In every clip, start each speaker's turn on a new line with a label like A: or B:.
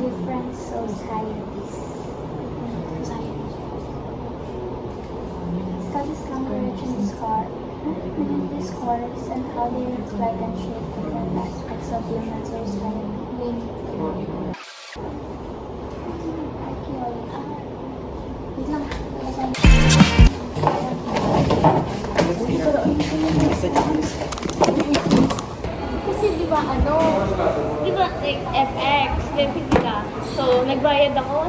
A: different societies. Study slum origin scar within these quarters and how they reflect and shape different aspects of human society. Wait lang. Kasi di ba like FX, debit ka. So, nagbayad ako.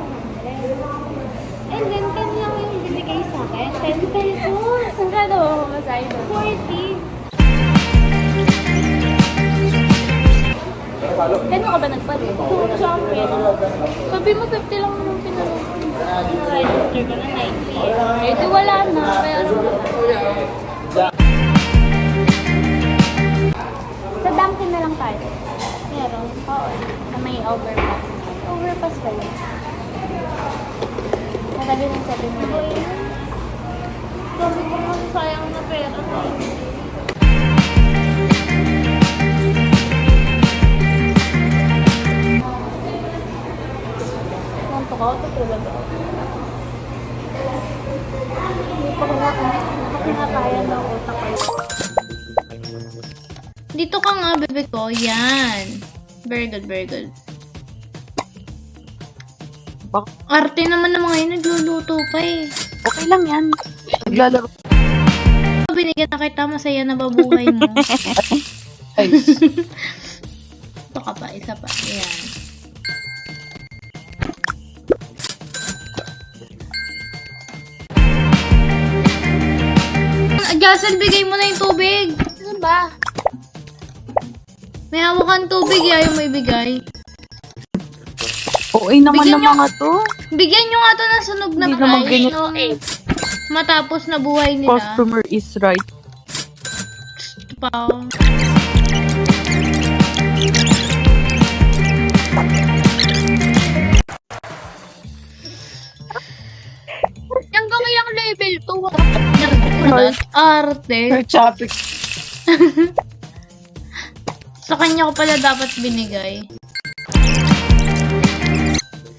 A: And then, 10 lang yung binigay sa akin. 10 pesos. Ang kada mo masay doon? 40. Kano ka ba nagpalit? 2 something. Sabi mo 50 lang yung pinalo. Register ko na 90. Eh, di wala na. Kaya sa Dunkin na lang tayo. Meron. Oo. Na may overpass. Overpass ba yun? Natabi ng 7 minutes. Sabi ko nga sayang na pera. Nanto ka? Tutulog ako. Hindi pa kinakaya ng utak ko.
B: Dito ka nga, bebe ko. Yan. Very good, very good. Arte naman ng mga yun, nagluluto pa eh.
C: Okay lang yan. Naglalaro.
B: Binigyan na kita, masaya na ba buhay mo? Ito ka pa, isa pa. Ayan. Jassel, bigay mo na yung tubig. Ano ba? May hawak kang tubig, ayaw mo ibigay.
C: Okay naman
B: Bigyan
C: ng
B: nyo-
C: mga to.
B: Bigyan nyo nga to ng sunog na
C: Hindi naman
B: kain.
C: ganyan.
B: Matapos na buhay nila.
C: Customer is right.
B: Pa. Hanggang ilang level to? Arte.
C: Traffic.
B: Sa kanya ko pala dapat binigay.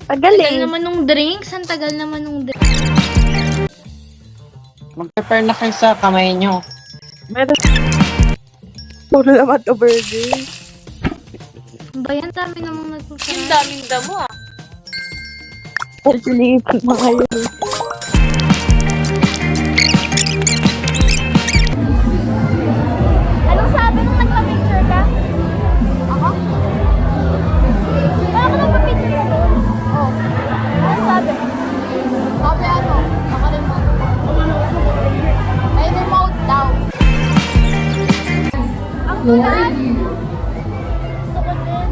B: Tagal
C: Pagaling.
B: naman nung drinks. Ang tagal naman nung drinks.
D: Mag-prepare na kayo sa kamay nyo.
C: Meron. Puro naman to burger.
B: Bayan, dami namang nagpupunta.
E: Yung daming damo ah.
C: Actually, mga yun.
A: Anong sabi nung nagpa-picture ka? Ako? Baka ka nagpa-picture ka doon? Oo. Anong sabi? Sabi ano? Naka-remote. May remote daw. Ang tulas! Gusto ko din.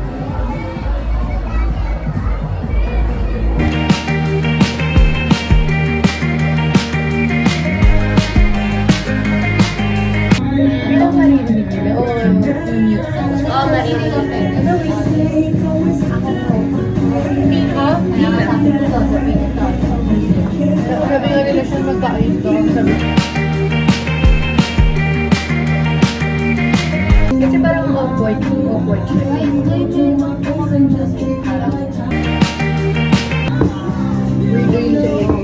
A: Oo, maririnig.
E: Sabi nga nila siya magkain to. Kasi parang awkward siya. Weirdo yung sa'yo.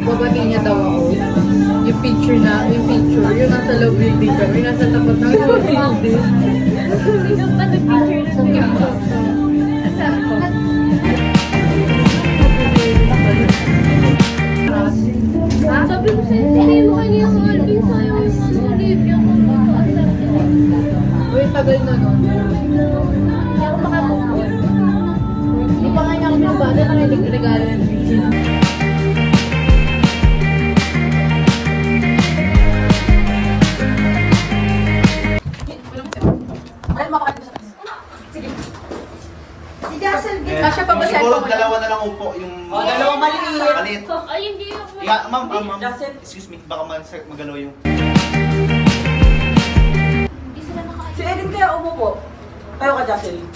E: Babati niya daw ako. Yung picture, yung nasa love building kami, nasa tapat ng love building.
A: Ikaw pa nag-picture na siya.
E: Sabi ko sa'yo, hindi mo kanya ang Alvin sa'yo yung Olivia ko. Uy, tagal na nun.
A: Hindi ako makabukod.
E: Hindi pa nga niya ako pinabada na regalo ng Virgin. Kasya pa ba sa
F: Siguro dalawa na lang upo yung...
D: dalawa maliit.
F: Maliit.
A: Ay, hindi ako.
F: Ma'am, excuse me, baka magalaw yung...
A: Hindi sila nakain.
G: Si Edin kaya umupo. Tayo ka, Jocelyn.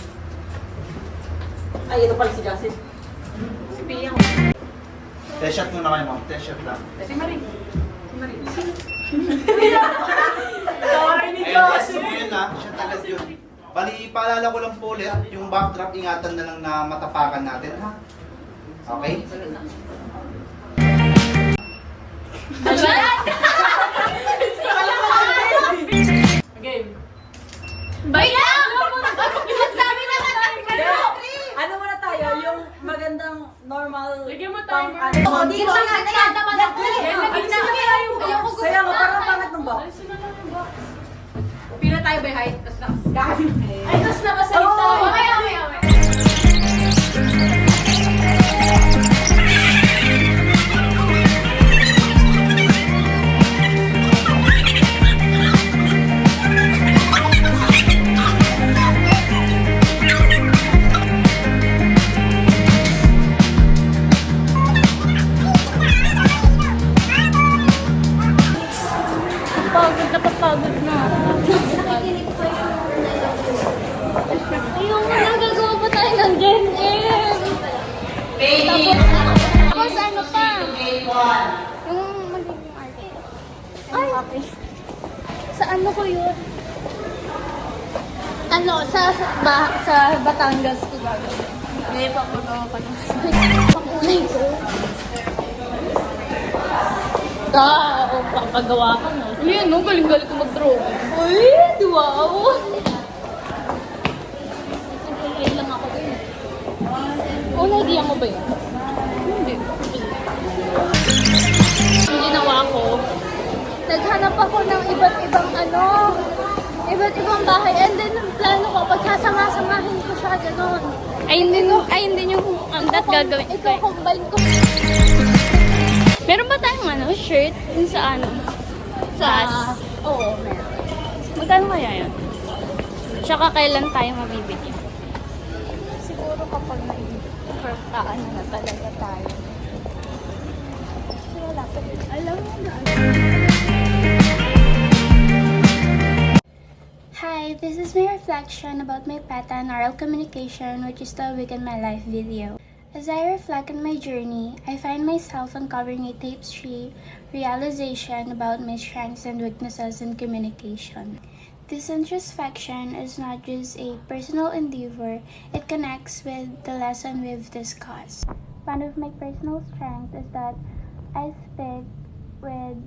G: Ay, ito pala si Jocelyn.
E: Si Bea.
F: Test shot muna kayo, ma'am. Test shot lang.
E: Si Marie. Si Marie.
F: Ayun, test mo yun ha. Shot agad yun. Bali, paalala ko lang po ulit, yung backdrop, ingatan na lang na matapakan natin ha. Okay?
E: Game.
A: Magsabi naman tayo!
G: Ano muna tayo? Yung magandang normal...
E: Lagyan mo
G: pang-
E: timer.
G: ano?
A: Oo, dito na yan naman ako. Ayoko
G: Kaya mo, parang pangat ng box.
E: Pila tayo by height, tas lakas.
A: Ay, tapos nabasalita.
G: Oo.
A: Okay.
B: Pagod na papagod na.
A: Ayoko na, gagawa pa tayo ng Gen M. Tapos ano pa? Yung magiging arte. Ay! Sa ano ko yun? Ano, sa Batangas ko gagawin. Ngayon pa ko na ako ng pakulay ko.
B: Oo, papagawa ka no.
E: Yun, no? Galing-galing ko mag-draw.
A: Uy, wow!
B: Nag-play lang ako eh.
A: Oh, na-idea mo ba yun?
B: Yung ginawa ko,
A: Naghanap ako ng iba't ibang iba't ibang bahay. And then, ang plano ko, pagsasama-samahin ko siya, gano'n.
B: hindi yung that gagawin ko eh.
A: Iko-combine ko.
B: Meron ba tayong shirt? Yung sa ano?
A: Oo, meron.
B: Magkano kaya yun? Tsaka kailan tayo mabibigyan?
A: Siguro kapag nag-ano na talaga tayo. Kasi wala pa din. Alam mo na.
H: Hi, this is my reflection about my PETA and oral communication, which is the Week in My Life video. As I reflect on my journey, I find myself uncovering a tapestry realization about my strengths and weaknesses in communication. This introspection is not just a personal endeavor, it connects with the lesson we've discussed. One of my personal strengths is that I speak with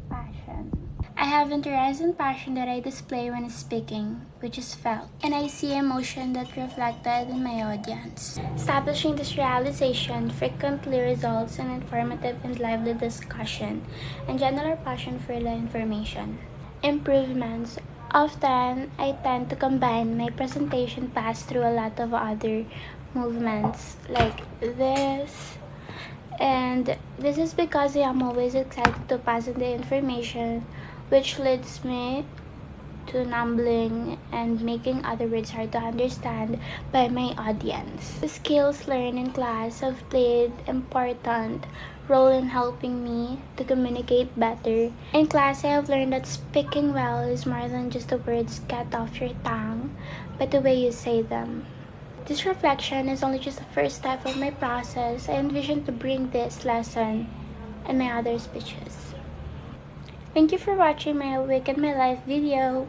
H: passion. I have interest and passion that I display when speaking, which is felt, and I see emotion that reflected in my audience. Establishing this realization frequently results in informative and lively discussion and general passion for the information. Improvements. Often, I tend to combine my presentation pass through a lot of other movements like this, and this is because I am always excited to pass on the information, which leads me to numbling and making other words hard to understand by my audience. The skills learned in class have played important role in helping me to communicate better. In class, I have learned that speaking well is more than just the words get off your tongue, but the way you say them. This reflection is only just the first step of my process. I envision to bring this lesson in my other speeches. Thank you for watching my Week in My Life video.